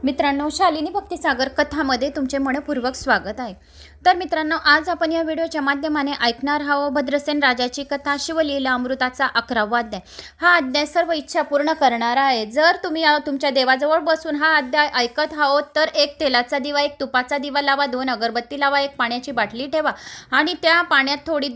मित्रांनो, शालिनी भक्तिसागर कथामध्ये तुमचे मनपूर्वक स्वागत आहे। तर मित्रांनो, आज आपण या व्हिडिओच्या माध्यमाने ऐकणार आहोत भद्रसेन राजाची कथा शिवलीला अमृताचा 11वा अध्याय। हा अध्याय सर्व इच्छा पूर्ण करणारा आहे। जर तुम्ही तुमच्या देवाजवळ बसून हा अध्याय ऐकत आहोत तर एक तेलाचा दिवा, एक तुपाचा दिवा लावा, 2 अगरबत्ती लावा, एक पाण्याची बाटली ठेवा आणि त्या पाण्यात थोडी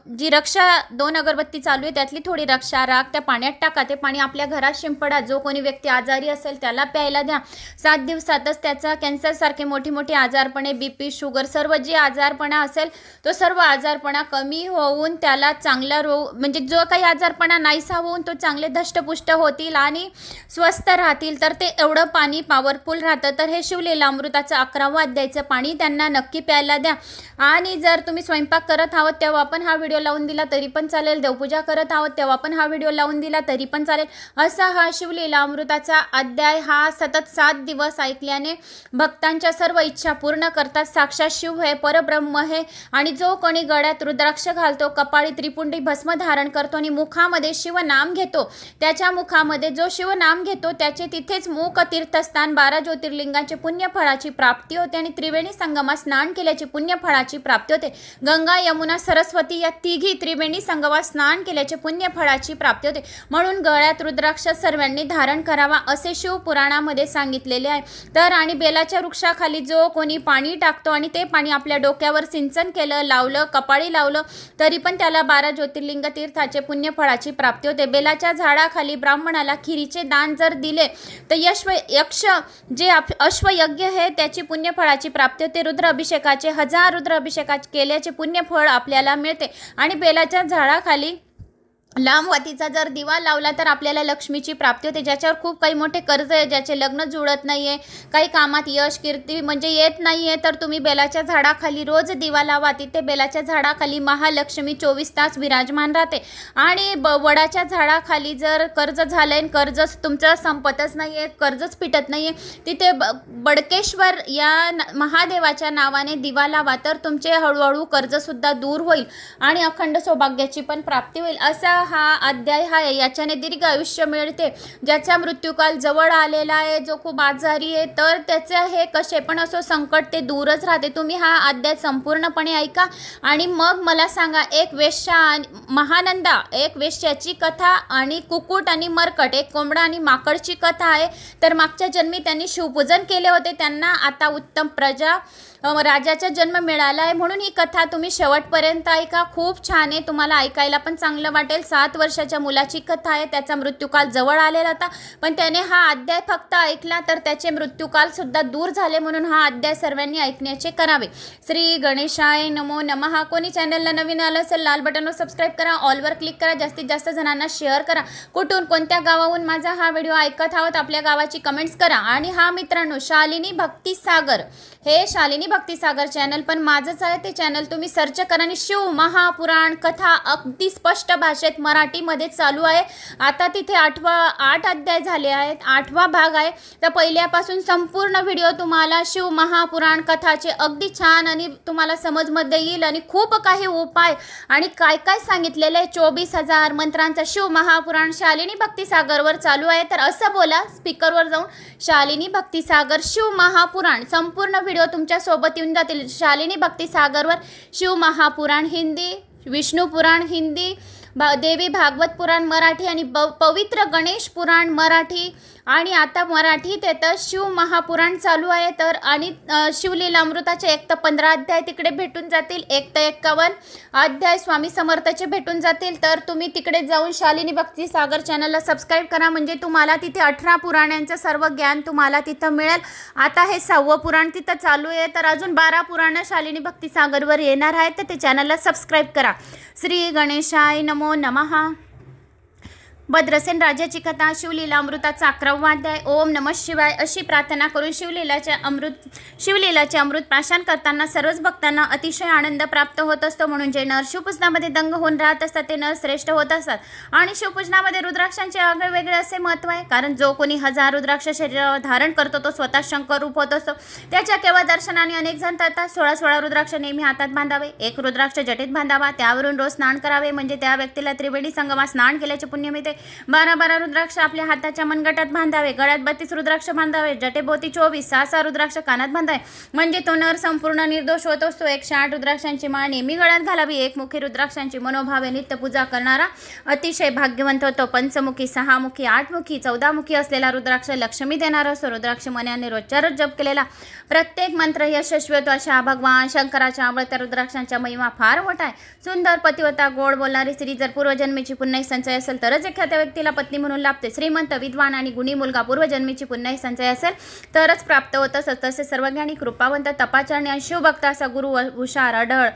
जी रक्षा 2 अगरबत्ती चालू आहे त्यातली थोडी रक्षा राख त्या पाण्यात टाका। ते पाणी आपल्या घरात शिंपडा। जो कोणी व्यक्ती आजारी असेल त्याला प्यायला द्या। 7 दिवसातच त्याचा कॅन्सर सारखे मोठे आजारपणे, बीपी, शुगर, सर्व जे आजारपणा असेल तो सर्व आजारपणा कमी होऊन त्याला चांगला रोग म्हणजे जो काही आजारपणा नाहीसा होऊन तो चांगले धष्टपुष्ट होतील आणि स्वस्थ राहतील। तर ते एवढं पाणी पॉवरफुल राहतं। तर हे शिवलीला अमृताचं 11वा अध्यायचं पाणी त्यांना नक्की प्यायला द्या। आणि जर तुम्ही स्वयंपाक करत आहोत तेव्हा पण हा व्हिडिओ लावून दिला तरी पण चालेल, देवपूजा करत आहोत तेव्हा पण हा व्हिडिओ लावून दिला तरी पण चालेल। असा हा शिवलीला अमृताचा अध्याय हा सतत 7 दिवस ऐकल्याने भक्तांच्या सर्व इच्छा पूर्ण करतात। साक्षात शिव हे परब्रह्म हे आणि जो कोणी गळ्यात रुद्राक्ष घालतो, कपाळी त्रिपुंडी भस्म धारण करतो आणि मुखामध्ये शिवनाम घेतो, त्याच्या मुखामध्ये जो शिवनाम घेतो त्याचे तिथेच मुख तीर्थस्थान 12 ज्योतिर्लिंगांचे पुण्यफळाची प्राप्ती होते आणि त्रिवेणी संगमात स्नान केल्याची पुण्यफळाची प्राप्ती होते। गंगा, यमुना, सरस्वती या तिघी त्रिवेणी संगमात स्नान केल्याचे पुण्यफळाची प्राप्ती होते। म्हणून गळ्यात रुद्राक्ष सर्वांनी धारण करावा असे शिवपुराणामध्ये सांगितलेले आहे। तर आणि बेलाच्या वृक्षाखाली जो कोणी पाणी टाकतो आणि ते पाणी आपल्या डोक्यावर सिंचन केलं, लावलं, कपाळी लावलं तरी पण त्याला 12 ज्योतिर्लिंग तीर्थाचे पुण्यफळाची प्राप्ती होते। बेलाच्या झाडाखाली ब्राह्मणाला खिरीचे दान जर दिले तर यक्ष जे अश्वयज्ञ आहे त्याची पुण्यफळाची प्राप्ती होते। रुद्र अभिषेकाचे 1000 रुद्र अभिषेकाचे केल्याचे पुण्यफळ आपल्याला मिळते। आणि बेलाच्या झाडाखाली लांब वातीचा जर दिवा लावला तर आपल्याला लक्ष्मीची प्राप्ती होते। ज्याच्यावर खूप काही मोठे कर्ज आहे, ज्याचे लग्न जुळत नाहीये, काही कामात यश कीर्ती म्हणजे येत नाहीये, तर तुम्ही बेलाच्या झाडाखाली रोज दिवा लावा। तिथे बेलाच्या झाडाखाली महालक्ष्मी 24 तास विराजमान राहते। आणि वडाच्या झाडाखाली जर कर्ज झालंय, कर्ज तुमचं संपतच नाहीये, कर्जच फिटत नाहीये, तिथे बडकेश्वर या महादेवाच्या नावाने दिवा लावा तर तुमचे हळूहळू कर्ज सुद्धा दूर होईल आणि अखंड सौभाग्याची पण प्राप्ती होईल। असा हा अध्याय आहे। याच्याने दीर्घ आयुष्य मिळते। ज्याचा मृत्यूकाल जवळ आलेला आहे, जो खूप आजारी आहे, तर त्याचे हे कसे पण असो संकट ते दूरच राहते। तुम्ही हा अध्याय संपूर्णपणे ऐका आणि मग मला सांगा। एक वेश्या महानंदा, एक वेश्याची कथा आणि कुकुट आणि मरकट, एक कोंबडा आणि माकडची कथा आहे। तर मागच्या जन्मी त्यांनी शिवपूजन केले होते, त्यांना आता उत्तम प्रजा राजाचा जन्म मिळाला आहे। म्हणून ही कथा तुम्ही शेवटपर्यंत ऐका, खूप छान आहे, तुम्हाला ऐकायला पण चांगलं वाटेल। 7 वर्षाच्या मुलाची कथा आहे। त्याचा मृत्यूकाल जवळ आलेला होता पण त्याने हा अध्याय फक्त ऐकला तर त्याचे मृत्यूकाल सुद्धा दूर झाले। म्हणून हा अध्याय सर्वांनी ऐकण्याचे करावे। श्री गणेशाय नमो नमः। कोणी चॅनलला नवीन आलं असेल लाल बटनवर सबस्क्राईब करा, ऑलवर क्लिक करा, जास्तीत जास्त जणांना शेअर करा। कुठून कोणत्या गावाहून माझा हा व्हिडिओ ऐकत आहोत आपल्या गावाची कमेंट्स करा। आणि हा मित्रांनो शालिनी भक्तिसागर, हे शालिनी भक्तिसागर चॅनल पण माझंच आहे। ते चॅनल तुम्ही सर्च करा आणि शिव महापुराण कथा अगदी स्पष्ट भाषेत मराठीमध्ये चालू आहे। आता तिथे 8 अध्याय झाले आहेत, 8वा भाग आहे। तर पहिल्यापासून संपूर्ण व्हिडिओ तुम्हाला शिव महापुराण कथाचे अगदी छान आणि तुम्हाला समजमध्ये येईल आणि खूप काही उपाय आणि काय काय सांगितलेले आहे। 24,000 मंत्रांचा शिव महापुराण शालिनी भक्तिसागरवर चालू आहे। तर असं बोला स्पीकरवर जाऊन, शालिनी भक्तिसागर शिव महापुराण संपूर्ण व्हिडिओ तुमच्या सोबत येऊन जातील। शालिनी भक्तिसागरवर शिव महापुराण हिंदी, विष्णू पुराण हिंदी, देवी भागवत पुराण मराठी आणि पवित्र गणेश पुराण मराठी आणि आता मराठीत येतं शिव महापुराण चालू आहे। तर आणि शिवलीला अमृताचे 1 ते 15 अध्याय तिकडे भेटून जातील, 1 ते 51 अध्याय स्वामी समर्थाचे भेटून जातील। तर तुम्ही तिकडे जाऊन शालिनी भक्तिसागर चॅनलला सबस्क्राईब करा, म्हणजे तुम्हाला तिथे 18 पुराणांचं सर्व ज्ञान तुम्हाला तिथं मिळेल। आता हे 6वं पुराण तिथं चालू आहे, तर अजून 12 पुराणं शालिनी भक्तिसागरवर येणार आहेत, तर ते चॅनलला सबस्क्राईब करा। श्री गणेशाय नमो नमः। भद्रसेन राजाची कथा शिवलीला अमृताचा 11वा अध्याय। ओम नमः शिवाय अशी प्रार्थना करून शिवलीलाचे अमृत प्राशन करताना सर्वच भक्तांना अतिशय आनंद प्राप्त होत असतो। म्हणून जे नर शिवपूजनामध्ये दंग होऊन राहत असतात ते नर श्रेष्ठ होत असतात। आणि शिवपूजनामध्ये रुद्राक्षांचे वेगळे असे महत्त्व आहे, कारण जो कोणी 1000 रुद्राक्ष शरीरावर धारण करतो तो स्वतः शंकर रूप होत असतो। त्याच्या केवळ दर्शनाने अनेक जण तरतात। 16 रुद्राक्ष नेहमी हातात बांधावे, 1 रुद्राक्ष जटेत बांधावा, त्यावरून रोज स्नान करावे, म्हणजे त्या व्यक्तीला त्रिवेणी संगमात स्नान केल्याचे पुण्य मिळते। 12 रुद्राक्ष आपल्या हाताच्या मनगटात बांधावे, गळ्यात 32 रुद्राक्ष बांधावे, जटेभोवती 24, 6 रुद्राक्ष कानात बांधावे, म्हणजे तो नर संपूर्ण निर्दोष होत असतो. 108 रुद्राक्षांची माळ नेहमी गळ्यात घालावी. एकमुखी रुद्राक्षांची मनोभावे नित्य पूजा करणारा अतिशय भाग्यवंत होतो. पंचमुखी, 6मुखी, 8मुखी, 14मुखी असलेला रुद्राक्ष लक्ष्मी देणारा असतो. रुद्राक्ष मनाने रोजच्या रोज जप केलेला प्रत्येक मंत्र यशस्वी होतो. अशा भगवान शंकराच्या आवडत्या रुद्राक्षांचा महिमा फार मोठा आहे. सुंदर, पतिव्रता, गोड बोलणारी स्त्री जर पूर्वजन्मीची पुण्य संचय असेल तरच एखाद्या व्यक्तीला पत्नी म्हणून लाभते. श्रीमंत, विद्वान आणि गुणी मुलगा पूर्वजन्मीची पुण्य संचय असेल तरच प्राप्त होत असत. तसे सर्वज्ञानी, कृपावंत, तपाचरणी आणि शिवभक्त असा गुरु, हुशार, अढळ,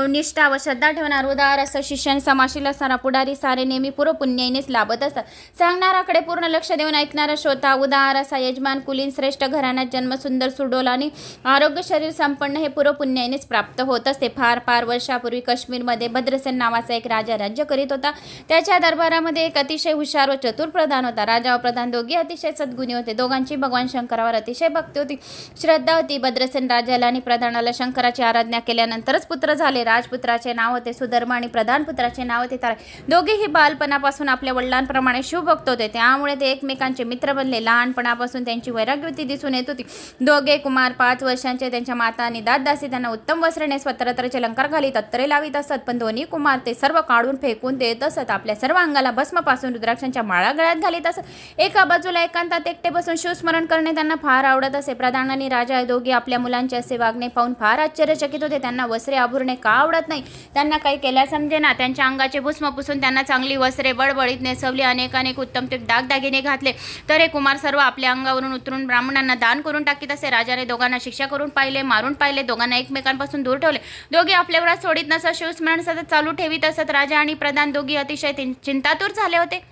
निष्ठा व श्रद्धा ठेवणार, उदार असं शिष्य, समाशील असणारा पुढारी सारे नेहमी पूर्वपुण्यानेच लाभत असतात. सांगणाराकडे पूर्ण लक्ष देऊन ऐकणारा श्रोता, उदार असा यजमान, कुलीन, श्रेष्ठ घराण्यात जन्म, सुंदर, सुडोल आणि आरोग्य शरीर संपन्न हे पूर्वपुण्यानेच प्राप्त होत असते. फार वर्षापूर्वी काश्मीरमध्ये भद्रसेन नावाचा एक राजा राज्य करीत होता. त्याच्या दरबारामध्ये एक अतिशय हुशार व चतुर प्रधान होता. राजा व प्रधान दोघे अतिशय सद्गुणी होते. दोघांची भगवान शंकरावर अतिशय भक्ती होती, श्रद्धा होती. भद्रसेन राजाला आणि प्रधानाला शंकराची आराधना केल्यानंतरच पुत्र झाले. राजपुत्राचे नाव होते सुधर्म आणि प्रधान पुत्राचे नाव होते तारा. दोघेही बालपणापासून आपल्या वडिलांप्रमाणे शिवभक्त होते, त्यामुळे ते एकमेकांचे मित्र बनले. लहानपणापासून त्यांची वैराग्यवृत्ती दिसून येत होती. दोघे कुमार 5 वर्षांचे. त्यांच्या माता आणि दासी त्यांना उत्तम वस्त्रे स्वतंत्रचे अलंकार घालीत अत्तरे लावित असत, पण दोन्ही कुमार ते सर्व काढून फेकून देत असत. आपल्या सर्व अंगाला भस्मपासून रुद्राक्षांच्या माळा गळ्यात घालीत असत. एका बाजूला एकांतात एकटे बसून शिवस्मरण करणे त्यांना फार आवडत असे. प्रधान आणि राजा दोघे आपल्या मुलांचे असे वागणे पाहून फार आश्चर्यचकित होते. त्यांना वस्त्रे आभूरणे का आवडत नाही, त्यांना काही केल्या समजेना. त्यांच्या अंगाचे भस्म पुसून त्यांना चांगली वस्त्रे बळबळीत नेसवली, अनेक उत्तम दागदागिने घातले, तर हे कुमार सर्व आपल्या अंगावरून उतरून ब्राह्मणांना दान करून टाकीत असे. राजाने दोघांना शिक्षा करून पाहिले, मारून पाहिले, दोघांना एकमेकांपासून दूर ठेवले. दोघे आपल्यावर सोडित नसत, शिवस्मरण सतत चालू ठेवीत असत. राजा आणि प्रधान दोघी अतिशय चिंतातूर झाले होते.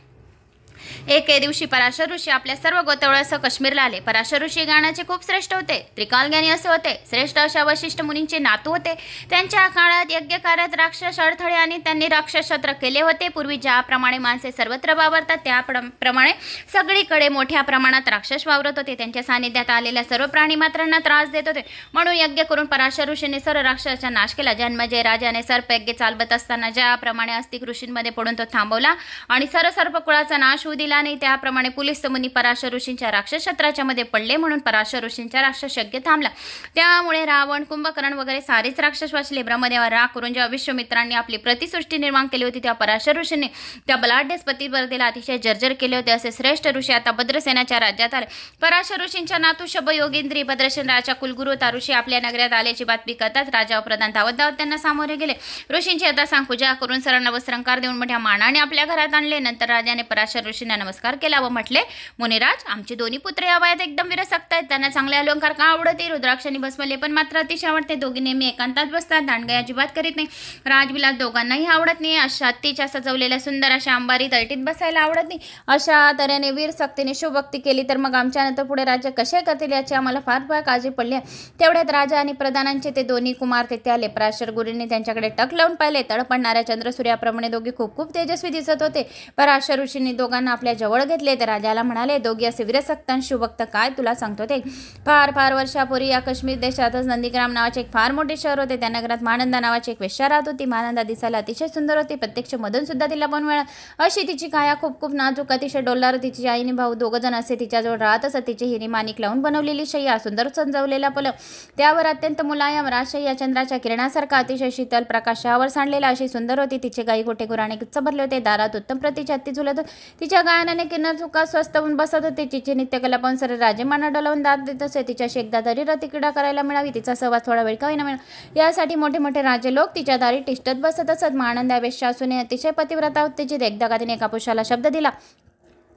एके दिवशी पराशर ऋषी आपल्या सर्व गोत्रवळासह काश्मीरला आले. पराशर ऋषी गाण्याचे खूप श्रेष्ठ होते, त्रिकालज्ञानी असे होते. श्रेष्ठ अशा वशिष्ठ मुनींचे नातू होते. त्यांच्या काळात यज्ञ कार्यात राक्षस अडथळे आणि त्यांनी राक्षस शस्त्र केले होते. पूर्वी ज्याप्रमाणे माणसे सर्वत्र वावरतात त्याप्रमाणे सगळीकडे मोठ्या प्रमाणात राक्षस वावरत होते. त्यांच्या सानिध्यात आलेल्या सर्व प्राणी मात्रांना त्रास देत होते. म्हणून यज्ञ करून पराशर ऋषीने सर्व राक्षसाचा नाश केला. जन्मजय राजाने सर्पयज्ञ चालवत असताना ज्याप्रमाणे अस्तिक ऋषींमध्ये पडून तो थांबवला आणि सर्प कुळाचा नाश होऊ दिला नाही, त्याप्रमाणे पुलिस मुनी पराशर ऋषींच्या राक्षस शस्त्राच्या मध्ये पडले. म्हणून पराशर ऋषींचा राक्षस यज्ञ थांबला. त्यामुळे रावण, कुंभकर्ण वगैरे सारेच राक्षस वाचले. ब्रह्मदेवा राग करून जेव्हा विश्वामित्रांनी आपली प्रतिसृष्टी निर्माण केली होती तेव्हा पराशर ऋषींनी त्या बलाढ्य पतिव्रतेला अतिशय जर्जर केले होते. असे श्रेष्ठ ऋषी आता भद्रसेनाच्या राज्यात आले. पराशर ऋषींच्या नातू शब योगेंद्री भद्रसेन राजा कुलगुरू ऋषी आपल्या नगरात आल्याची बातमी करतात. राजा व प्रधान धावत त्यांना सामोरे गेले. ऋषींची आता सांग पूजा करून सर्वांना वस्त्रंकार देऊन मोठ्या मानाने आपल्या घरात आणले. नंतर राजाने पराशर ऋषींना नमस्कार केला व म्हटले, मुनिराज, आमचे दोन्ही पुत्र या वयात एकदम विरसक्त आहेत. त्यांना चांगले अलंकार का आवडते? रुद्राक्षांनी भस्मले पण मात्र अतिशय आवडते. दोघे नेहमी एकांतात बसतात, दांडगाई अजिबात करीत नाही. राजविलास दोघांनाही आवडत नाही. अशा हत्तीच्या सजवलेल्या सुंदर अशा अंबारी तळटीत बसायला आवडत नाही. अशा तऱ्हेने वीर सक्तीने शिवभक्ती केली तर मग आमच्या नंतर पुढे राज्य कसे करतील याची आम्हाला फार काळजी पडली. तेवढ्यात राजा आणि प्रधानांचे ते दोन्ही कुमार तेथे आले. पराशर गुरूंनी त्यांच्याकडे टक लावून पाहिले. तळपडणाऱ्या चंद्रसूर्याप्रमाणे दोघे खूप तेजस्वी दिसत होते. पराशर ऋषींनी दोघांना आपल्या जवळ घेतले. तर राजाला म्हणाले, दोघे असे वीरसक्त आणि शिवभक्त काय तुला सांगतो ते. फार वर्षापूर्वी या काश्मीर देशातच नंदीग्राम नावाचे एक फार मोठे शहर होते. त्या नगरात महानंदा नावाची एक वेश्या राहत होती. महानंदा दिसायला अतिशय सुंदर होती. प्रत्यक्ष मधून सुद्धा तिला पण वेळा अशी तिची काया खूप नाजूक, अतिशय डोलदार. तिची आई आणि भाऊ दोघ जण असे तिच्याजवळ राहत असत. तिची हिरी माणिक लावून बनवलेली शय्या, सुंदर सजवलेला पलंग, त्यावर अत्यंत मुलायम राजशय्या चंद्राच्या किरणासारखा अतिशय शीतल प्रकाशावर सांडलेला अशी सुंदर होती. तिचे गाई गोटे गुराणे गच्च भरले होते. दारात उत्तम प्रतीची हत्ती झुलत होती. तिच्या गायनाने किरण चुका स्वस्त होऊन बसत होते. तिची नित्यकला पाहून सर राजेमाना डोलावून दाद देत असे. तिच्याशी एकदा तरी रतिक्रीडा करायला मिळावी, तिचा सहवास थोडा वेळ का होईना मिळावा यासाठी मोठे राजे लोक तिच्या दारी टिष्टत बसत असत. महानंदा वेश्या असूनही अतिशय पतिव्रता होती. तिची एकदा तिने एका पुरुषाला शब्द दिला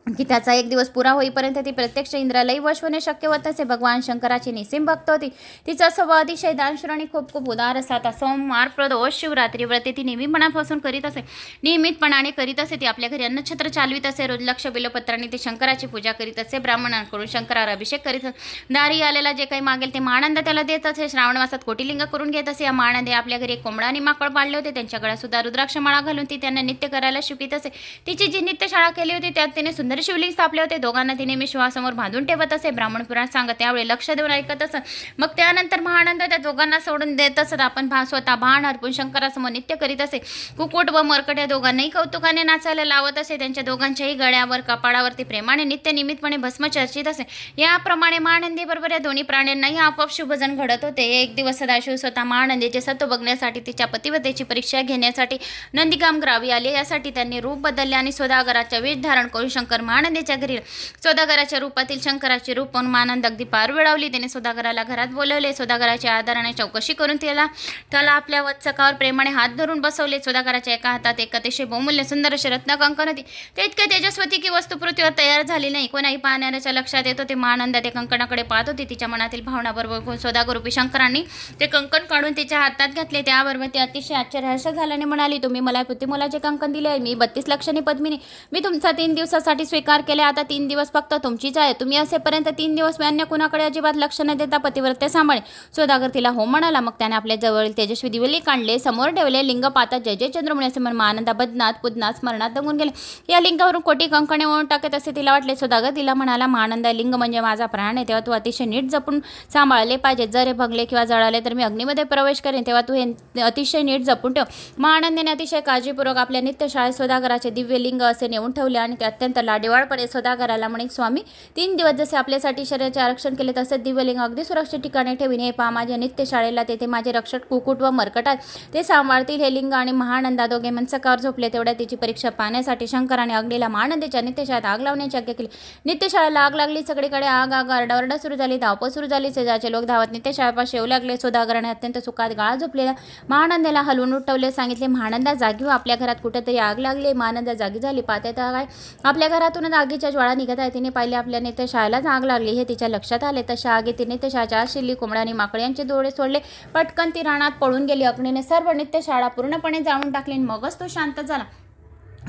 की त्याचा एक दिवस पुरा होईपर्यंत ती प्रत्यक्ष इंद्रालाही वश होणे शक्य होत असे. भगवान शंकराची निसीम भक्त होती. तिचा स्वभाव अतिशय दानशूर आणि खूप उदार असा. सोमवार, प्रदोष, शिवरात्री व्रते ती नियमितपणापासून करीत असे. नियमितपणाने करीत असे. ती आपल्या घरी अन्नछत्र चालवित असे. रोज लक्ष बिलोपत्रांनी ती शंकराची पूजा करीत असे. ब्राह्मणांकडून शंकरावर अभिषेक करीत असे. दारी आलेला जे काही मागेल ते महानंद त्याला देत असे. श्रावण मासात कोटीलिंग करून घेत असे. या महानंदे आपल्या घरी एक कोंबडा आणि माकड पाळले होते. त्यांच्या गळ्यात सुद्धा रुद्राक्षमाळा घालून ती त्यांना नित्य करायला शिकवित असे. तिची जी नित्यशाळा केली होती त्यात तिने सुंदर घरी शिवलिंग स्थापले होते. दोघांना ती नेहमी शिवासमोर बांधून ठेवत असे. ब्राह्मण पुराण सांगत त्यावेळी लक्ष देऊन ऐकत असत. मग त्यानंतर महानंद त्या दोघांना सोडून देत असत. आपण स्वतः बाण हरपून शंकरासमोर नित्य करीत असे. कुकुट व मरकट या दोघांनाही कौतुकाने नाचायला लावत असे. त्यांच्या दोघांच्याही गळ्यावर कपाळावरती प्रेमाने नित्य नियमितपणे भस्म चर्चित असे. याप्रमाणे महानंदी बरोबर या दोन्ही प्राण्यांनाही आपोआप शुभजन घडत होते. एक दिवस सदाशिव स्वतः महानंदीचे सत्व बघण्यासाठी तिच्या पतिव्रतेची परीक्षा घेण्यासाठी नंदीगाम गावी आले. यासाठी त्यांनी रूप बदलले आणि सौदागराचा वेश धारण करून शंकर महानंदीच्या घरी. सौदागराच्या रूपातील शंकराचे रूप पाहून महानंद अगदी पार वेळावली. त्याने सौदागराला घरात बोलवले. सौदागराच्या आदराने चौकशी करून त्याला आपल्या वत्सकावर प्रेमाने हात धरून बसवले. सौदागराच्या एका हातात एक अतिशय बहुमूल्य सुंदर अशी रत्नकंकण होती. ते इतके तेजस्वती की वस्तू पृथ्वीवर तयार झाली नाही. कोणाही पाहणाऱ्याच्या लक्षात येत होते. महानंद ते कंकणाकडे पाहत होती. तिच्या मनातील भावना बरोबर सौदागरूपी शंकरांनी ते कंकण काढून तिच्या हातात घातले. त्याबरोबर ती अतिशय आश्चर्यहर्ष झाल्याने म्हणाली, तुम्ही मला पुतिमोलाचे कंकण दिले आहे. मी 32 लक्षणी पद्मिनी. मी तुमचा 3 दिवसासाठी स्वीकार केले. आता 3 दिवस फक्त तुमचीच आहे. तुम्ही असेपर्यंत 3 दिवस मी अन्य कुणाकडे अजिबात लक्ष न देता पतिव्रते सांभाळे. सौदागर तिला हो म्हणाला. मग त्याने आपल्या जवळील तेजस्वी दिवेलिंग काढले. समोर ठेवले. लिंग पातात जय जय चंद्रमुळे असे म्हणून महानंदा बदनात पुदनात स्मरणात दंगून गेले. या लिंगावरून कोटी कंकणे ओळून टाकत असे तिला वाटले. सौदागर तिला म्हणाला, महानंदा लिंग म्हणजे माझा प्राण आहे. तेव्हा तू अतिशय नीट जपून सांभाळले पाहिजे. जर हे भगले किंवा जळाले तर मी अग्नीमध्ये प्रवेश करेन. तेव्हा तू हे अतिशय नीट जपून ठेव. महानंदाने अतिशय काळजीपूर्वक आपल्या नित्यशाळेत सौदागराचे दिव्य लिंग असे नेऊन ठेवले आणि ते अत्यंत लाडीवाळपणे सौदागराला म्हणे, स्वामी 3 दिवस जसे आपल्यासाठी शरीराचे आरक्षण केले तसेच दिव्यलिंग अगदी सुरक्षित ठिकाणी ठेवीन. हे पहा माझ्या नित्यशाळेला तेथे माझे रक्षक कुकुट व मरकटात ते सांभाळतील. हे लिंग आणि महानंदा दोघे मनसकावर झोपले. तेवढ्या तिची परीक्षा पाहण्यासाठी शंकराने अग्नीला महानंदेच्या नित्यशाळेत आग लावण्याची आज्ञा केली. नित्यशाळेला आग लागली. सगळीकडे आग आग आरडाओरडा सुरू झाली. धावपळ सुरू झाली. शेजारचे लोक धावत नित्यशाळेपाशी येऊ लागले. सौदागराने अत्यंत सुखात गाळा झोपलेला महानंदेला हलवून उठवले. सांगितले, महानंदा जागी हो. आपल्या घरात कुठेतरी आग लागली. महानंदा जागी झाली. पाहते तर काय आपल्या घरातूनच आगीच्या ज्वाळा निघत आहे. तिने पाहिले आपल्या नित्यशाळेलाच आग लागली. हे तिच्या लक्षात आले. तशा आगीत तिने नित्यशाळेच्या शिल्ली कोंबड्याने माकड्यांचे डोळे सोडले. पटकन ती रानात पळून गेली. अग्नीने सर्व नित्यशाळा पूर्णपणे जाळून टाकली. मगच तो शांत झाला.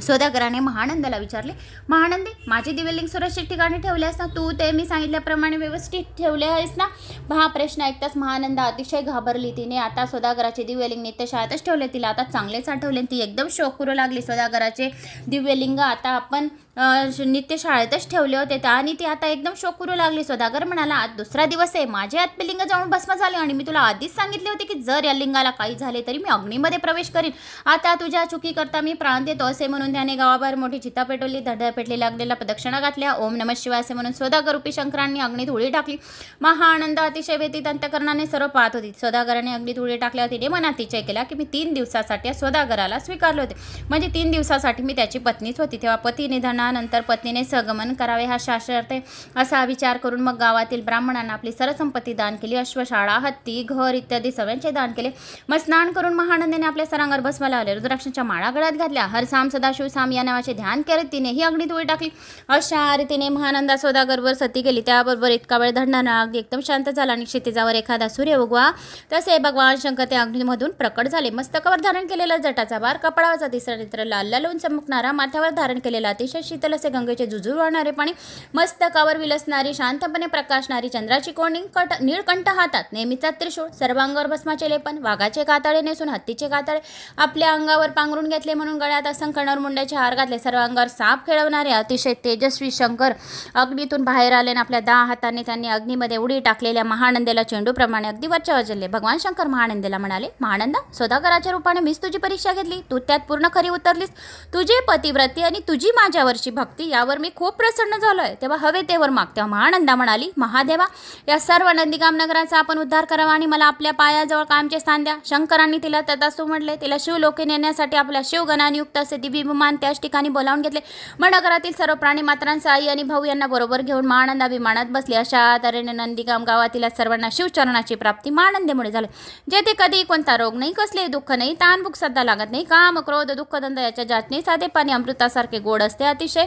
सौदागराने महानंदाला विचारले, महानंदे माझे दिव्यलिंग सुरक्षित ठिकाणी ठेवले आहेस ना? तू ते मी सांगितल्याप्रमाणे व्यवस्थित ठेवले आहेस ना? हा प्रश्न ऐकताच महानंदा अतिशय घाबरली. तिने आता सौदागराचे दिव्यलिंग नित्यशाळेतच ठेवले. तिला आता चांगलेच आठवले. ती एकदम शोक करू लागली. सौदागराचे दिव्यलिंग आता आपण नित्यशाळेतच ठेवले होते आणि ती आता एकदम शोक करू लागली. सौदागर म्हणाला, आज दुसरा दिवस आहे. माझे आत्मलिंग जाऊन भस्म झाले आणि मी तुला आधीच सांगितले होते की जर या लिंगाला काही झाले तरी मी अग्नीमध्ये प्रवेश करीन. आता तुझ्या चुकीकरता मी प्राण देतो असे म्हणून त्याने गावाबाहेर मोठी चिता पेटवली. धडधड पेटलेल्या अग्नीला प्रदक्षिणा घातल्या. ओम नमः शिवाय असे म्हणून सौदागरूपी शंकरांनी अग्नीत उडी टाकली. महानंद अतिशय व्यतीत अंतकरणाने सर्व पाहत होती. सौदागराने अग्नीत उडी टाकल्यावर तिने मनात निश्चय केला की मी 3 दिवसासाठी या सौदागराला स्वीकारले होते. म्हणजे 3 दिवसासाठी मी त्याची पत्नीच होती. तेव्हा पती निधनानंतर पत्नीने सगमन करावे हा शास्त्रार्थ असा विचार करून मग गावातील ब्राह्मणांना आपली सरसंपत्ती दान केली. अश्वशाळा, हत्ती, घर इत्यादी सगळ्यांचे दान केले. मग स्नान करून महानंदेने आपल्या सरांगावर भस्म लावले. रुद्राक्षाच्या माळा गळ्यात घातल्या. हर साम सदाशिव साम या नावाचे ध्यान करत तिने ही अग्नीत उडी टाकली. अशा रीतीने महानंदा सौदागरवर सती केली. त्याबरोबर इतका वेळ धडणारा अग्नी एकदम शांत झाला आणि क्षितिजावर एखादा सूर्य उगवा तसे भगवान शंकर त्या अग्नीमधून प्रकट झाले. मस्तकावर धारण केलेला जटाचा भार, कपाळावरचा तिसरा नेत्र लाल लालून चमकणारा, माथ्यावर धारण केलेला अतिशय शीतल असे गंगेचे जुजूर वाहणारे पाणी, मस्तकावर विलसणारी शांतपणे प्रकाशणारी चंद्राची कोणी, नीळकंठ हातात नेहमीचा त्रिशूळ, सर्वांगावर भस्माचे लेपन, वाघाचे कातळे नेसून हत्तीचे कातळे आपल्या अंगावर पांघरून घेतले म्हणून गळ्यात असंख्य नरमुंड्याचे हार घातले. सर्व अंगावर साप खेळवणारे अतिशय तेजस्वी शंकर अग्नीतून बाहेर आले आणि आपल्या 10 हातांनी त्यांनी अग्नीमध्ये उडी टाकलेल्या महानंदेला चेंडूप्रमाणे अगदी वरच्या वजले. भगवान शंकर महानंदेला म्हणाले, महानंदा सौदागराच्या रूपाने मीच तुझी परीक्षा घेतली. तू त्यात पूर्ण खरी उतरलीस. तुझी पतिव्रती आणि तुझी माझ्यावरची भक्ती यावर मी खूप प्रसन्न झालोय. तेव्हा हवे तेवर माग. तेव्हा महानंदा म्हणाली, महादेवा या सर्व नंदीगाम नगराचा आपण उद्धार करावा आणि मला आपल्या पायाजवळ कायमचे स्थान द्या. शंकरांनी तिला तथास्तु म्हटले. तिला शिवलोके नेण्यासाठी आपल्या शिवगणाने युक्त असे दिव्य विमान त्याच ठिकाणी बोलावून घेतले. मग नगरातील सर्व प्राणी मात्रांचा आई आणि भाऊ यांना बरोबर घेऊन महानंदा विमानात बसली. अशा तऱ्हेने नंदीगाम गावातील सर्वांना शिवचरणाची प्राप्ती महानंदेमुळे झाली. जेथे कधी कोणता रोग नाही, कसले दुःख नाही, ताणभूक सध्या लागत नाही. काम, क्रोध, दुःख, दंड याच्या जात नाही. साधे पाणी अमृतासारखे गोड असते. अतिशय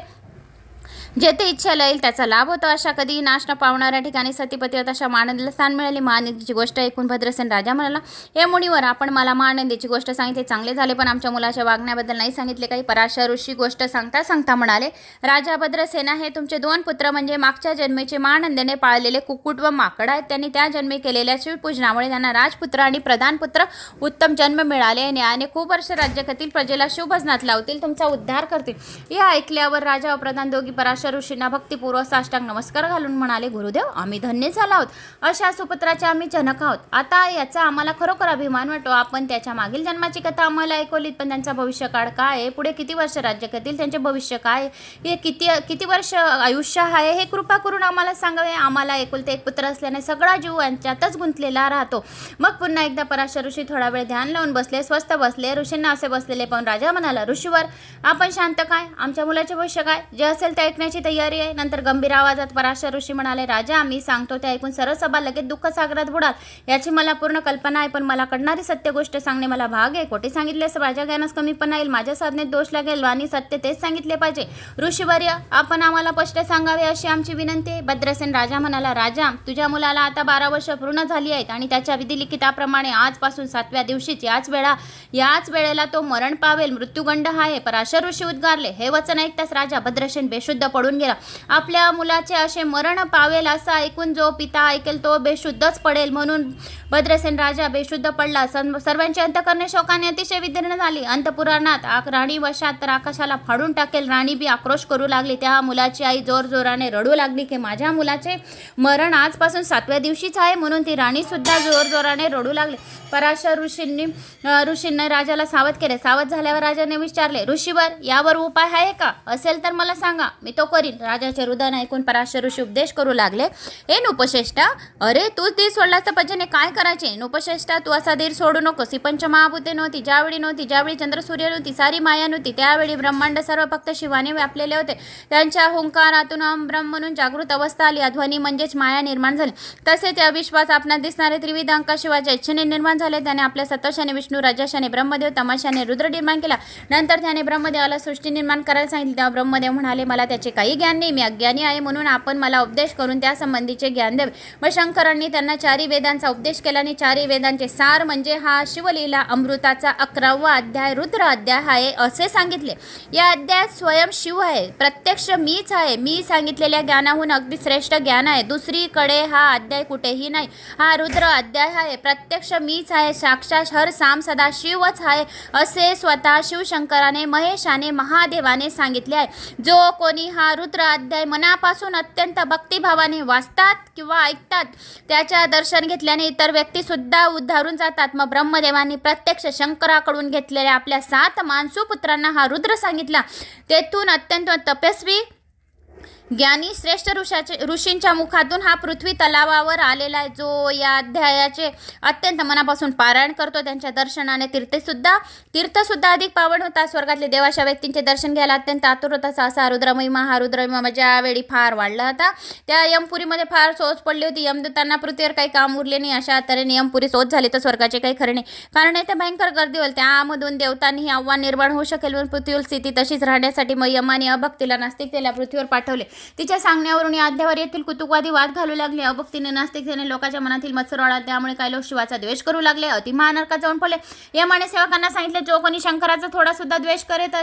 जेथे इच्छा येईल त्याचा लाभ होतो. अशा कधीही नाश न पावणाऱ्या ठिकाणी सतीपतीवर अशा महानंदीला स्थान मिळाले. महानंदीची गोष्ट ऐकून भद्रसेन राजा म्हणाला, हे मुनीवर आपण मला महानंदीची गोष्ट सांगितली चांगले झाले, पण आमच्या मुलाच्या वागण्याबद्दल नाही सांगितले काही. पराशर ऋषी गोष्ट सांगता सांगता म्हणाले, राजा भद्रसेना हे तुमचे 2 पुत्र म्हणजे मागच्या जन्मेचे महानंदेने पाळलेले कुक्कुट व माकड आहेत. त्यांनी त्या जन्मी केलेल्या शिवपूजनामुळे त्यांना राजपुत्र आणि प्रधानपुत्र उत्तम जन्म मिळाले आणि खूप वर्ष राज्य करतील, प्रजेला शिवभजनात लावतील, तुमचा उद्धार करतील. या ऐकल्यावर राजा व प्रधान दोघी पराशर पराशर ऋषींना भक्तिपूर्वक साष्टांग नमस्कार घालून म्हणाले, गुरुदेव आम्ही धन्य झालो आहोत, अशा सुपुत्राचे आम्ही जनक आहोत. आता याचा आम्हाला खरोखर अभिमान वाटतो. आपण त्याच्या मागील जन्माची कथा आम्हाला ऐकवलीत, पण त्यांचा भविष्यकाळ काय आहे, पुढे किती वर्ष राज्य करतील, त्यांचे भविष्य काय, हे किती वर्ष आयुष्य आहे हे कृपा करून आम्हाला सांगावे. आम्हाला एकुलते एक पुत्र असल्याने सगळा जीव यांच्यातच गुंतलेला राहतो. मग पुन्हा एकदा पराशर ऋषी थोडा वेळ ध्यान लावून बसले, स्वस्थ बसले. ऋषींना असे बसलेले पाहून राजा म्हणाला, ऋषीवर आपण शांत काय, आमच्या मुलाचे भविष्य काय, जे असेल ते ऐकण्याची तयारी आहे. नंतर गंभीर आवाजात पराशर ऋषी म्हणाले, राजा मी सांगतो ते ऐकून सरळ सभा लगेच दुःख सागरात बुडाल याची मला पूर्ण कल्पना आहे, पण मला कळणारी सत्य गोष्ट सांगणे मला भाग आहे. कोठे सांगितले राजा ज्ञानास कमीपणा येईल, माझ्या साधनेत दोष लागेल आणि सत्य तेच सांगितले पाहिजे. ऋषीवर्य आपण आम्हाला स्पष्ट सांगावे अशी आमची विनंती आहे. भद्रसेन राजा म्हणाला, राजा तुझ्या मुलाला आता 12 वर्ष पूर्ण झाली आहेत आणि त्याच्या विधिलिखिताप्रमाणे आजपासून 7व्या दिवशीच याच वेळेला तो मरण पावेल, मृत्यूगंड आहे. पराशर ऋषी उद्गारले. हे वचन ऐकताच राजा भद्रसेन बेशुद्ध पडून गेला. आपल्या मुलाचे असे मरण पावेल असं ऐकून जो पिता ऐकेल तो बेशुद्धच पडेल, म्हणून भद्रसेन राजा बेशुद्ध पडला. सर्वांची अंतकरणे शोकाने अतिशय विदीर्ण झाली. अंतपुराणात राणी वशात तर आकाशाला फाडून टाकेल. राणी बी आक्रोश करू लागली. त्या मुलाची आई जोरजोराने रडू लागली की माझ्या मुलाचे मरण आजपासून 7व्या दिवशीच आहे, म्हणून ती राणी सुद्धा जोरजोराने रडू लागली. पराशर ऋषींनी राजाला सावध केले. सावध झाल्यावर राजाने विचारले, ऋषीवर यावर उपाय आहे का, असेल तर मला सांगा, मी तो करीन. राजाचे रुदन ऐकून पराशर ऋषी उपदेश करू लागले. हे नृपश्रेष्ठा, अरे तूच धीर सोडलास तर पंचने काय करायचे. नृपश्रेष्ठा तू असा धीर सोडू नकोस. ही पंचमहाभूते नव्हती ज्यावेळी चंद्र सूर्य नव्हती, सारी माया नव्हती, त्यावेळी ब्रह्मांड सर्व फक्त शिवाने व्यापलेले होते. त्यांच्या हुंकारातून ब्रह्म म्हणून जागृत अवस्था आली. ध्वनी म्हणजेच माया निर्माण झाली. तसेच या विश्वास आपणास दिसणारे त्रिविध अंक शिवाच्या इच्छेने निर्माण झाले. त्याने आपल्या सतशाने विष्णू, राजाशाने ब्रह्मदेव, तमाशाने रुद्र निर्माण केला. नंतर त्याने ब्रह्मदेवाला सृष्टी निर्माण करायला सांगितले. तेव्हा ब्रह्मदेव म्हणाले, मला त्याचे काही ज्ञान नाही, मी अज्ञानी आहे, म्हणून आपण मला उपदेश करून त्या संबंधीचे ज्ञान द्यावे. मग शंकरांनी त्यांना 4 वेदांचा उपदेश केला आणि 4 वेदांचे सार म्हणजे हा शिवलीला अमृताचा 11वा अध्याय रुद्र अध्याय आहे असे सांगितले. या अध्यायात स्वयं शिव आहे, प्रत्यक्ष मीच आहे. मी सांगितलेल्या ज्ञानाहून अगदी श्रेष्ठ ज्ञान आहे. दुसरीकडे हा अध्याय कुठेही नाही. हा रुद्र अध्याय आहे, प्रत्यक्ष मीच आहे, साक्षात हर साम सदा शिवच आहे असे स्वतः शिवशंकराने, महेशाने, महादेवाने सांगितले आहे. जो कोणी हा रुद्र अध्याय मनापासून अत्यंत भक्तिभावाने वाचतात किंवा ऐकतात त्याच्या दर्शन घेतल्याने इतर व्यक्ती सुद्धा उद्धारून जातात. मग ब्रह्मदेवांनी प्रत्यक्ष शंकराकडून घेतलेल्या आपल्या 7 मानसू पुत्रांना हा रुद्र सांगितला. तेथून अत्यंत तपस्वी ज्ञानी श्रेष्ठ ऋषींच्या मुखातून हा पृथ्वी तलावावर आलेला आहे. जो या अध्यायाचे अत्यंत मनापासून पारायण करतो त्यांच्या दर्शनाने तीर्थसुद्धा अधिक पावन होतात. स्वर्गातले देवाशा व्यक्तींचे दर्शन घ्यायला अत्यंत आतुर होता. असा रुद्रमहिमा हा रुद्रमहिमा ज्यावेळी फार वाढला होता त्या यमपुरीमध्ये फार सोच पडली होती. यमदूतांना पृथ्वीवर काही काम उरले नाही. अशा तऱ्हेने यमपुरी सोच झाली तर स्वर्गाचे काही खरे नाही, कारण येथे भयंकर गर्दी होईल. त्यामधून देवतांनी आव्हान निर्माण होऊ शकेल, म्हणून पृथ्वीवर स्थिती तशीच राहण्यासाठी मग यमाने अभक्तीला नास्तिकतेला पृथ्वीवर पाठवले. तिच्या सांगण्यावरून या अध्यायावर येथील कुतुकवादी वाद घालू लागले. अभक्तीने नास्तिकतेने लोकांच्या मनातील मत्सर वाढला. त्यामुळे काही लोक शिवाचा द्वेष करू लागले, अति महानरकात जाऊन पडले. यमाने सेवकांना सांगितले, जो कोणी शंकराचा थोडा सुद्धा द्वेष करत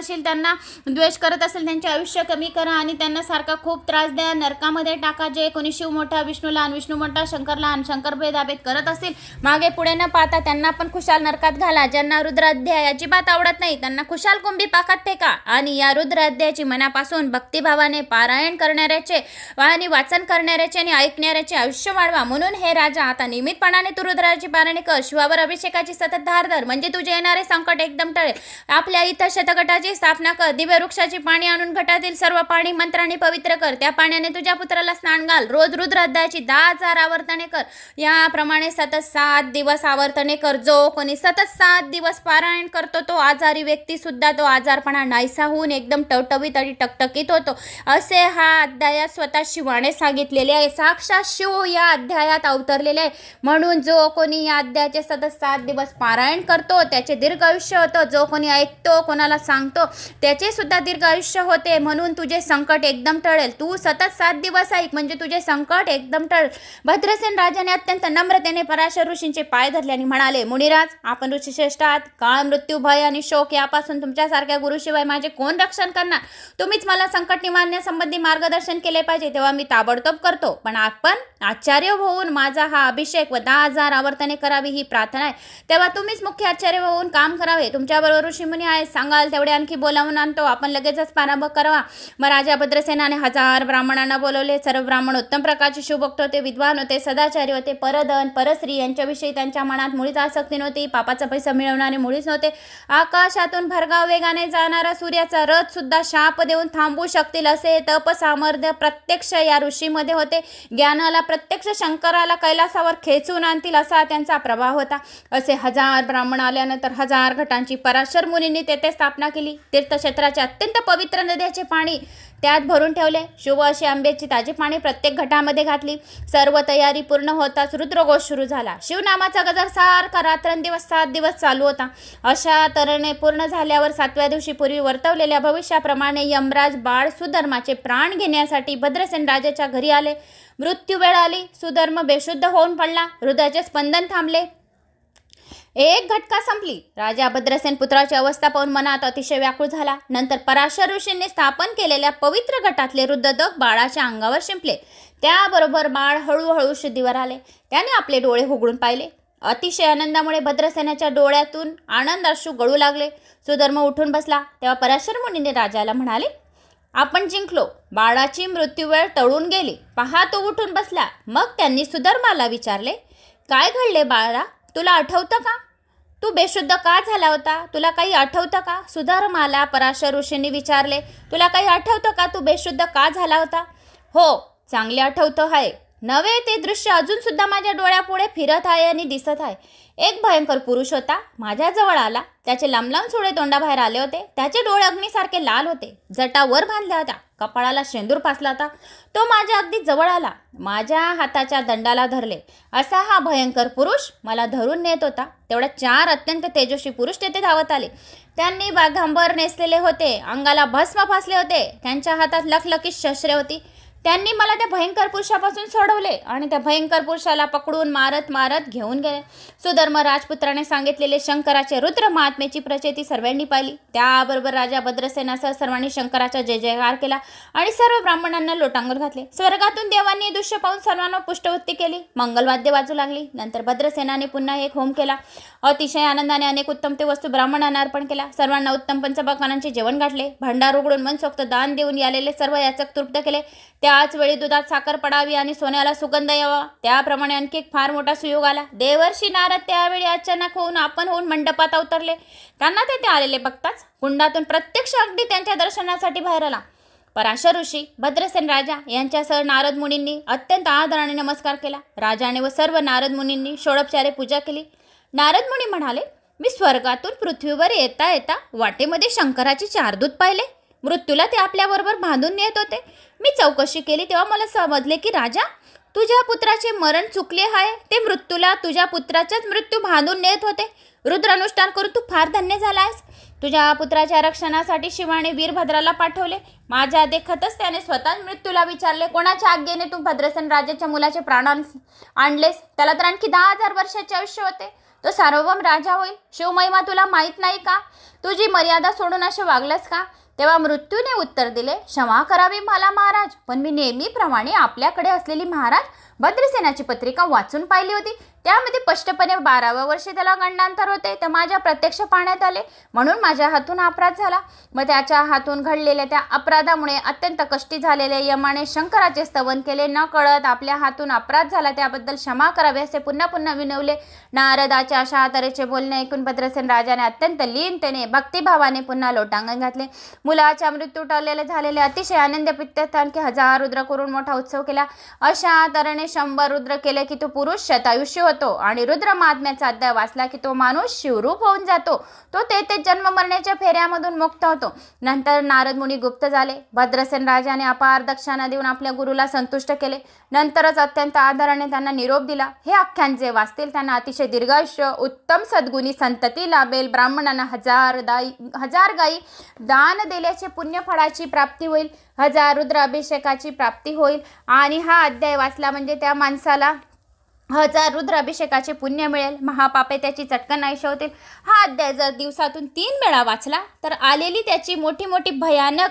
असेल त्यांचे आयुष्य कमी करा आणि त्यांना सारखा खूप त्रास द्या, नरकामध्ये टाका. जे कोणी शिव मोठा, विष्णू लहान, विष्णू मोठा, शंकर लहान, शंकर भेदाभेद करत असतील मागे पुढे न पाहता त्यांना पण खुशाल नरकात घाला. ज्यांना रुद्र अध्याय अजिबात आवडत नाही त्यांना खुशाल कुंभी पाकात फेका आणि या रुद्र अध्यायाची मनापासून भक्तिभावाने पारायण करणाऱ्याचे आणि वाचन करणाऱ्याचे आणि ऐकणाऱ्याचे आयुष्य वाढवा. म्हणून हे राजा आता नियमितपणाने तू रुद्राची पारायण कर. शिवावर अभिषेकाची सतत धार धर, म्हणजे तुझे येणारे संकट एकदम टळेल. आपल्या इथं शतगटाची स्थापना कर. दिव्य वृक्षाची पाणी आणून घटातील सर्व पाणी मंत्राने पवित्र कर. त्या पाण्याने तुझ्या पुत्राला स्नान घाल. रोज रुद्र अध्यायाची 10,000 आवर्तने कर. याप्रमाणे सतत 7 दिवस आवर्तने कर. जो कोणी सतत 7 दिवस पारायण करतो तो आजारी व्यक्ती सुद्धा तो आजारपणा नाहीसा होऊन एकदम टवटवीत आणि टकटकीत होतो असे हा अध्यायात स्वतः शिवाने सांगितलेले आहे. साक्षात शिव या अध्यायात अवतरलेले आहे. म्हणून जो कोणी या अध्यायाचे सतत 7 दिवस पारायण करतो त्याचे दीर्घ आयुष्य होतं. जो कोणी ऐकतो, कोणाला सांगतो त्याचे सुद्धा दीर्घ आयुष्य होते. म्हणून तुझे संकट एकदम टळेल. तू सतत 7 दिवस ऐक, म्हणजे तुझे संकट एकदम टळेल. भद्रसेन राजाने अत्यंत नम्रतेने पराशर ऋषींचे पाय धरले आणि म्हणाले, मुनिराज आपण ऋषीश्रेष्ठ आहात. काळ, मृत्यू, भय आणि शोक यापासून तुमच्यासारख्या गुरुशिवाय माझे कोण रक्षण करणार. तुम्हीच मला संकट निवारण्यासंबंधी मार्ग मार्गदर्शन केले पाहिजे तेव्हा मी ताबडतोब करतो, पण आपण आचार्य होऊन माझा हा अभिषेक व 10,000 आवर्तने करावी ही प्रार्थना आहे. तेव्हा तुम्हीच मुख्य आचार्य होऊन काम करावे. तुमच्याबरोबर ऋषीमुनी आहेत, सांगाल तेवढे आणखी बोलावून आणतो. आपण लगेचच प्रारंभ करावा. मग राजा भद्रसेनाने 1000 ब्राह्मणांना बोलवले. सर्व ब्राह्मण उत्तम प्रकारचे शिवभक्त होते, विद्वान होते, सदाचारी होते. परधन परस्त्री यांच्याविषयी त्यांच्या मनात मुळीच आसक्ती नव्हती. पापाचा पैसा मिळवणारे मुळीच नव्हते. आकाशातून भरगाव वेगाने जाणारा सूर्याचा रथ सुद्धा शाप देऊन थांबवू शकतील असे तप सामर्थ्य प्रत्यक्ष या ऋषीमध्ये होते. ज्ञानाला प्रत्यक्ष शंकराला कैलासावर खेचून आणतील असा त्यांचा प्रभाव होता. असे 1000 ब्राह्मण आल्यानंतर 1000 घटांची पराशर मुनींनी तेथे स्थापना केली. तीर्थक्षेत्राचे अत्यंत पवित्र नद्याचे पाणी त्यात भरून ठेवले. शुभ अशी आंब्याची ताजी पाणी प्रत्येक घटामध्ये घातली. सर्व तयारी पूर्ण होताच रुद्रघोष सुरू झाला. शिवनामाचा गजर सारखा रात्रंदिवस 7 दिवस चालू होता. अशा तऱ्हेने पूर्ण झाल्यावर 7व्या दिवशी पूर्वी वर्तवलेल्या भविष्याप्रमाणे यमराज बाळ सुधर्माचे प्राण घेण्यासाठी भद्रसेन राजाच्या घरी आले. मृत्यू वेळ आली. सुधर्म बेशुद्ध होऊन पडला. हृदयाचे स्पंदन थांबले. एक घटका संपली. राजा भद्रसेन पुत्राची अवस्था पाहून मनात अतिशय व्याकुळ झाला. नंतर पराशर ऋषींनी स्थापन केलेल्या पवित्र घटातले रुद्रदक बाळाच्या अंगावर शिंपले. त्याबरोबर बाळ हळूहळू शुद्धीवर आले. त्याने आपले डोळे उघडून पाहिले. अतिशय आनंदामुळे भद्रसेनाच्या डोळ्यातून आनंदाश्रू गळू लागले. सुधर्म उठून बसला. तेव्हा पराशर मुनीने राजाला म्हणाले, आपण जिंकलो. बाळाची मृत्यूवेळ टळून गेली. पहा तो उठून बसला. मग त्यांनी सुधर्माला विचारले, काय घडले बाळा? तुला आठवतं का? तू बेशुद्ध का झाला होता? तुला काही आठवतं का? सुधर्माला पराशर ऋषींनी विचारले, तुला काही आठवतं का? तू बेशुद्ध का झाला होता? हो, चांगले आठवतं आहे. नवे ते दृश्य अजून सुद्धा माझ्या डोळ्यापुढे फिरत आहे आणि दिसत आहे. एक भयंकर पुरुष होता. माझ्या जवळ आला. त्याचे लांब लांब सुळे तोंडाबाहेर आले होते. त्याचे डोळे अग्नीसारखे लाल होते. जटा वर बांधल्या होत्या. कपाळाला शेंदूर फासला होता. तो माझ्या अगदी जवळ आला. माझ्या हाताच्या दंडाला धरले. असा हा भयंकर पुरुष मला धरून नेत होता. तेवढ्या 4 अत्यंत तेजस्वी पुरुष तेथे धावत आले. त्यांनी बाघांबर नेसलेले होते. अंगाला भस्म फासले होते. त्यांच्या हातात लखलखीत शस्त्रे होती. त्यांनी मला त्या भयंकर पुरुषापासून सोडवले आणि त्या भयंकर पुरुषाला पकडून मारत मारत घेऊन गेले. सुधर्म राजपुत्राने सांगितलेले शंकराचे रुद्र महात्म्याची प्रचिती सर्वांनी पाहिली. त्याबरोबर राजा भद्रसेनासह सर्वांनी शंकराचा जय जयकार केला आणि सर्व ब्राह्मणांना लोटांगण घातले. स्वर्गातून देवांनी दृश्य पाहून सर्वांना पुष्टवृत्ती केली. मंगलवाद्य वाजू लागली. नंतर भद्रसेनाने पुन्हा एक होम केला. अतिशय आनंदाने अनेक उत्तम ते वस्तू ब्राह्मणांना अर्पण केला. सर्वांना उत्तम पंचपक्वानांचे जेवण घातले. भांडार उघडून मनसोक्त दान देऊन आलेले सर्व याचक तृप्त केले. त्याच वेळी दुधात साखर पडावी आणि सोन्याला सुगंध यावा. त्याप्रमाणे आणखी एक फार मोठा सुयोग आला. देवर्षी नारद त्यावेळी अचानक होऊन मंडपात अवतरले. त्यांना तेथे आलेले बघताच कुंडातून प्रत्यक्ष अगदी त्यांच्या दर्शनासाठी बाहेर आला. पराशर ऋषी, भद्रसेन राजा यांच्यासह नारद मुनींनी अत्यंत आदराने नमस्कार केला. राजाने व सर्व नारद मुनींनी षोडोपचारे पूजा केली. नारद मुनी म्हणाले, मी स्वर्गातून पृथ्वीवर येता येता वाटेमध्ये शंकराचे 4 दूत पाहिले. मृत्यूला ते आपल्याबरोबर बांधून नेत होते. मी चौकशी केली तेव्हा मला समजले की राजा, तुझ्या पुत्राचे मरण चुकले आहे. ते मृत्यूला तुझ्या पुत्राचाच मृत्यू बांधून नेत होते. रुद्रानुष्ठान करून तू फार धन्य झालायस. तुझ्या पुत्राच्या रक्षणासाठी शिवाने वीरभद्राला पाठवले. माझ्या देखतच त्याने स्वतःच मृत्यूला विचारले, कोणाच्या आज्ञेने तू भद्रसेन राजाच्या मुलाचे प्राण आणलेस? त्याला तर आणखी 10,000 वर्षाचे आयुष्य होते. तो सार्वभौम राजा होईल. शिवमहिमा तुला माहीत नाही का? तुझी मर्यादा सोडून असे वागलंस का? तेव्हा मृत्यूने उत्तर दिले, क्षमा करावी मला महाराज, पण मी नेहमीप्रमाणे आपल्याकडे असलेली महाराज भद्रसेनाची पत्रिका वाचून पाहिली होती. त्यामध्ये स्पष्टपणे 12व्या वर्षी त्याला गंडांतर होते. तर माझ्या प्रत्यक्ष पाहण्यात आले, म्हणून माझ्या हातून अपराध झाला. मग त्याच्या हातून घडलेल्या त्या अपराधामुळे अत्यंत कष्टी झालेले यमाने शंकराचे स्तवन केले. न कळत आपल्या हातून अपराध झाला त्याबद्दल क्षमा करावे असे पुन्हा पुन्हा विनवले. नारदाच्या अशा तऱ्हेचे बोलणे ऐकून भद्रसेन राजाने अत्यंत लीनतेने भक्तिभावाने पुन्हा लोटांगण घातले. मुलाच्या मृत्यू टळलेले झालेले अतिशय आनंद पित्त आणखी 1000 रुद्र करून मोठा उत्सव केला. अशा तऱ्हेने 100 रुद्र केले की तो पुरुष शतायुष्य होतो आणि रुद्र महात्म्याचा अध्याय वाचला की तो माणूस शिवरूप होऊन जातो. तो ते जन्म मरण्याच्या फेऱ्यामधून मुक्त होतो. नंतर नारद मुनी गुप्त झाले. भद्रसेन राजाने अपार दक्षिणा देऊन आपल्या गुरुला संतुष्ट केले. नंतरच अत्यंत आदराने त्यांना निरोप दिला. हे आख्यान जे वाचतील त्यांना अतिशय दीर्घायुष्य, उत्तम सद्गुणी संतती लाभेल. ब्राह्मणांना 1000 गायी दान दिल्याचे पुण्यफळाची प्राप्ती होईल. 1000 रुद्र अभिषेकाची प्राप्ती होईल. आणि हा अध्याय वाचला म्हणजे त्या माणसाला 1000 रुद्र अभिषेकाचे पुण्य मिळेल. महापापे त्याची चटकन नाहीशी होतील. हा अध्याय जर दिवसातून 3 वेळा वाचला तर आलेली त्याची मोठी मोठी भयानक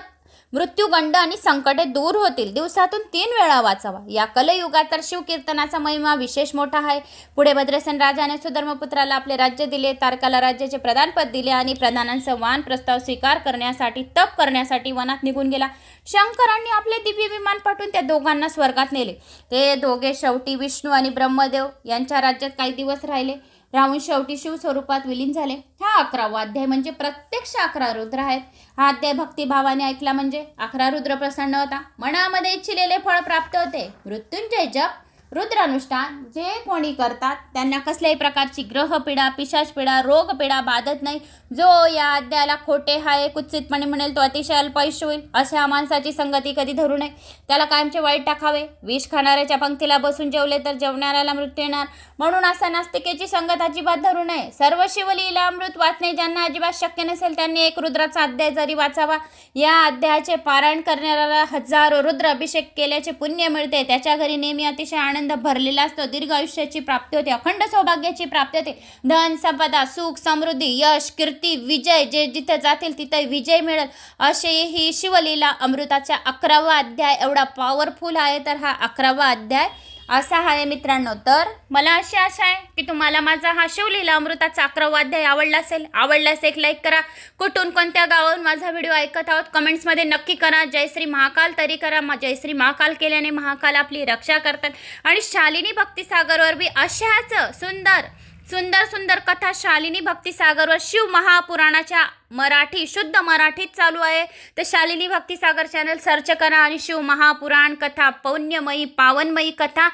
मृत्यूगंड आणि संकटे दूर होतील. दिवसातून 3 वेळा वाचावा. या कलयुगात तर शिवकीर्तनाचा महिमा विशेष मोठा आहे. पुढे भद्रसेन राजाने सुधर्मपुत्राला आपले राज्य दिले, तारकाला राज्याचे प्रधानपद दिले आणि प्रधानांचा वान प्रस्ताव स्वीकार करण्यासाठी तप करण्यासाठी वनात निघून गेला. शंकरांनी आपले दिव्य विमान पाठवून त्या दोघांना स्वर्गात नेले. ते दोघे शेवटी विष्णू आणि ब्रह्मदेव यांच्या राज्यात काही दिवस राहिले, राहून शेवटी शिव स्वरूपात विलीन झाले. हा 11वा अध्याय म्हणजे प्रत्यक्ष 11 रुद्र आहेत. हा अध्याय भक्तिभावाने ऐकला म्हणजे 11 रुद्र प्रसन्न होता, मनामध्ये इच्छिलेले फळ प्राप्त होते. मृत्युंजय जप, रुद्रानुष्ठान जे कोणी करतात त्यांना कसल्याही प्रकारची ग्रहपीडा, पिशाचपीडा, रोगपीडा बाधत नाही. जो या अध्यायाला खोटे हाय कुत्सितपणे म्हणेल तो अतिशय अल्पायुष्य होईल. अशा माणसाची संगती कधी धरू नये, त्याला कायमचे वाईट टाकावे. विष खाणाऱ्याच्या पंक्तीला बसून जेवले तर जेवणाऱ्याला मृत्यू येणार, म्हणून असा नास्तिकेची संगत अजिबात धरू नये. सर्व शिवलीला अमृत वाचणे ज्यांना अजिबात शक्य नसेल त्यांनी एक रुद्राचा अध्याय जरी वाचावा. या अध्यायाचे पारायण करणाऱ्याला हजारो रुद्र अभिषेक केल्याचे पुण्य मिळते. त्याच्या घरी नेहमी अतिशय आनंद भरलेला असतो. दीर्घ आयुष्याची प्राप्ती होते, अखंड सौभाग्याची प्राप्ती होते. धन संपदा, सुख, समृद्धी, यश, कीर्ती, विजय जे जिथे जातील तिथे विजय मिळेल. असे ही शिवलीला अमृताचा 11वा अध्याय एवढा पॉवरफुल आहे. तर हा 11वा अध्याय असा आहे मित्रांनो. तर मला अशी आशा आहे की तुम्हाला माझा हा शिवलीला अमृताचा 11वा अध्याय आवडला असेल. आवडल्यास एक लाईक करा. कुठून कोणत्या गावाहून माझा व्हिडिओ ऐकत आहोत कमेंट्समध्ये नक्की करा. जय श्री महाकाल तरी करा. जय श्री महाकाल केल्याने महाकाल आपली रक्षा करतात. आणि शालिनी भक्तिसागरवर बी अशाच सुंदर सुंदर सुंदर कथा शालिनी भक्तिसागरवर शिव महापुराणाच्या मराठी शुद्ध मराठीत चालू आहे. तर शालिनी भक्तिसागर चॅनल सर्च करा आणि शिव महापुराण कथा, पौण्यमयी पावनमयी कथा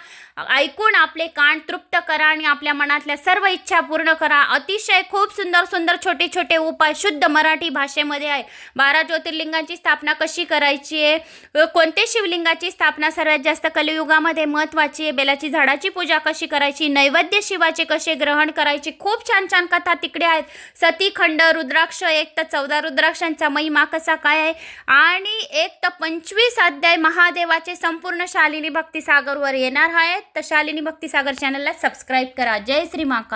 ऐकून आपले कान तृप्त करा आणि आपल्या मनातल्या सर्व इच्छा पूर्ण करा. अतिशय खूप सुंदर सुंदर छोटे छोटे उपाय शुद्ध मराठी भाषेमध्ये आहे. 12 ज्योतिर्लिंगांची स्थापना कशी करायची आहे, कोणते शिवलिंगाची स्थापना सर्वात जास्त कलियुगामध्ये महत्त्वाची आहे, बेलाची झाडाची पूजा कशी करायची, नैवेद्य शिवाचे कसे ग्रहण करायचे, खूप छान छान कथा तिकडे आहेत. सतीखंड, रुद्राक्ष, 1 तर 14 रुद्राक्षांचा महिमा कसा काय आहे आणि 1 तर 25 अध्याय महादेवाचे संपूर्ण शालिनी भक्तिसागरवर येणार आहेत. तर शालिनी भक्तिसागर चॅनलला सबस्क्राईब करा. जय श्री महाकाल.